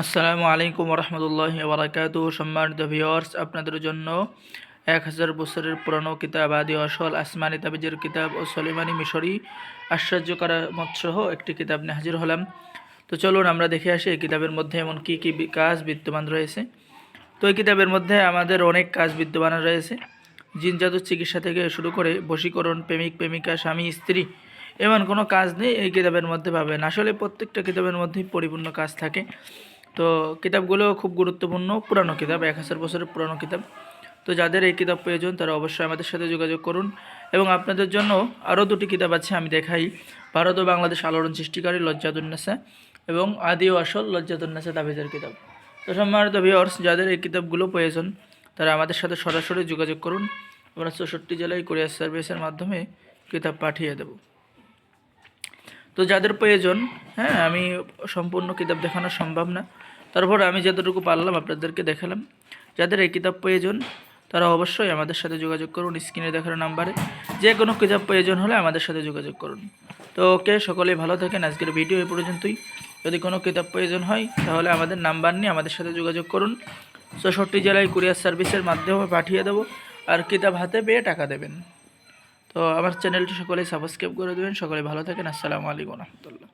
আসসালামু আলাইকুম রহমতুল্লাহি ওয়া সম্মানিত ভিউয়ার্স, আপনাদের জন্য 1000 বছরের পুরানো কিতাব আদি আসল আসমানি তাবিজের কিতাব ও সলিমানি মিশরি আশ্চর্য করা মতসহ একটি কিতাব নিয়ে হাজির হলাম। তো চলুন আমরা দেখে আসি এই কিতাবের মধ্যে এমন কি কি কাজ বিদ্যমান রয়েছে। তো এই কিতাবের মধ্যে আমাদের অনেক কাজ বিদ্যমান রয়েছে। জিন জাদুর চিকিৎসা থেকে শুরু করে বশীকরণ, প্রেমিক প্রেমিকা, স্বামী স্ত্রী, এমন কোনো কাজ নেই এই কিতাবের মধ্যে পাবেন। আসলে প্রত্যেকটা কিতাবের মধ্যেই পরিপূর্ণ কাজ থাকে। তো কিতাবগুলো খুব গুরুত্বপূর্ণ, পুরানো কিতাব, 1000 বছরের পুরানো কিতাব। তো যাদের এই কিতাব প্রয়োজন তারা অবশ্যই আমাদের সাথে যোগাযোগ করুন। এবং আপনাদের জন্য আরও দুটি কিতাব আছে, আমি দেখাই। ভারত ও বাংলাদেশ আলোড়ন সৃষ্টিকারী লজ্জাতুন্নেসা এবং আদি ও আসল লজ্জাতুন্নেসা তাবিজের কিতাব। তো সম্মানিত ভিউয়ার্স, যাদের এই কিতাবগুলো প্রয়োজন তারা আমাদের সাথে সরাসরি যোগাযোগ করুন। আমরা 64 জেলায় কুরিয়ার সার্ভিসের মাধ্যমে কিতাব পাঠিয়ে দেব। তো যাদের প্রয়োজন, আমি সম্পূর্ণ কিতাব দেখানো সম্ভব না, তারপর আমি যতটুকু পারলাম আপনাদেরকে দেখালাম। যাদের এই কিতাব প্রয়োজন তারা অবশ্যই আমাদের সাথে যোগাযোগ করুন। স্ক্রিনে দেখানো নাম্বারে যে কোনো কিতাব প্রয়োজন হলে আমাদের সাথে যোগাযোগ করুন। তো ওকে, সকলেই ভালো থাকেন। আজকের ভিডিও এই পর্যন্তই। যদি কোনো কিতাব প্রয়োজন হয় তাহলে আমাদের নাম্বার নিয়ে আমাদের সাথে যোগাযোগ করুন। 64 জেলায় কুরিয়ার সার্ভিসের মাধ্যমে পাঠিয়ে দেবো, আর কিতাব হাতে পেয়ে টাকা দেবেন। তো আমার চ্যানেলটি সকলেই সাবস্ক্রাইব করে দেবেন। সকলে ভালো থাকেন। আসসালামু আলাইকুম রহমতুল্লাহ।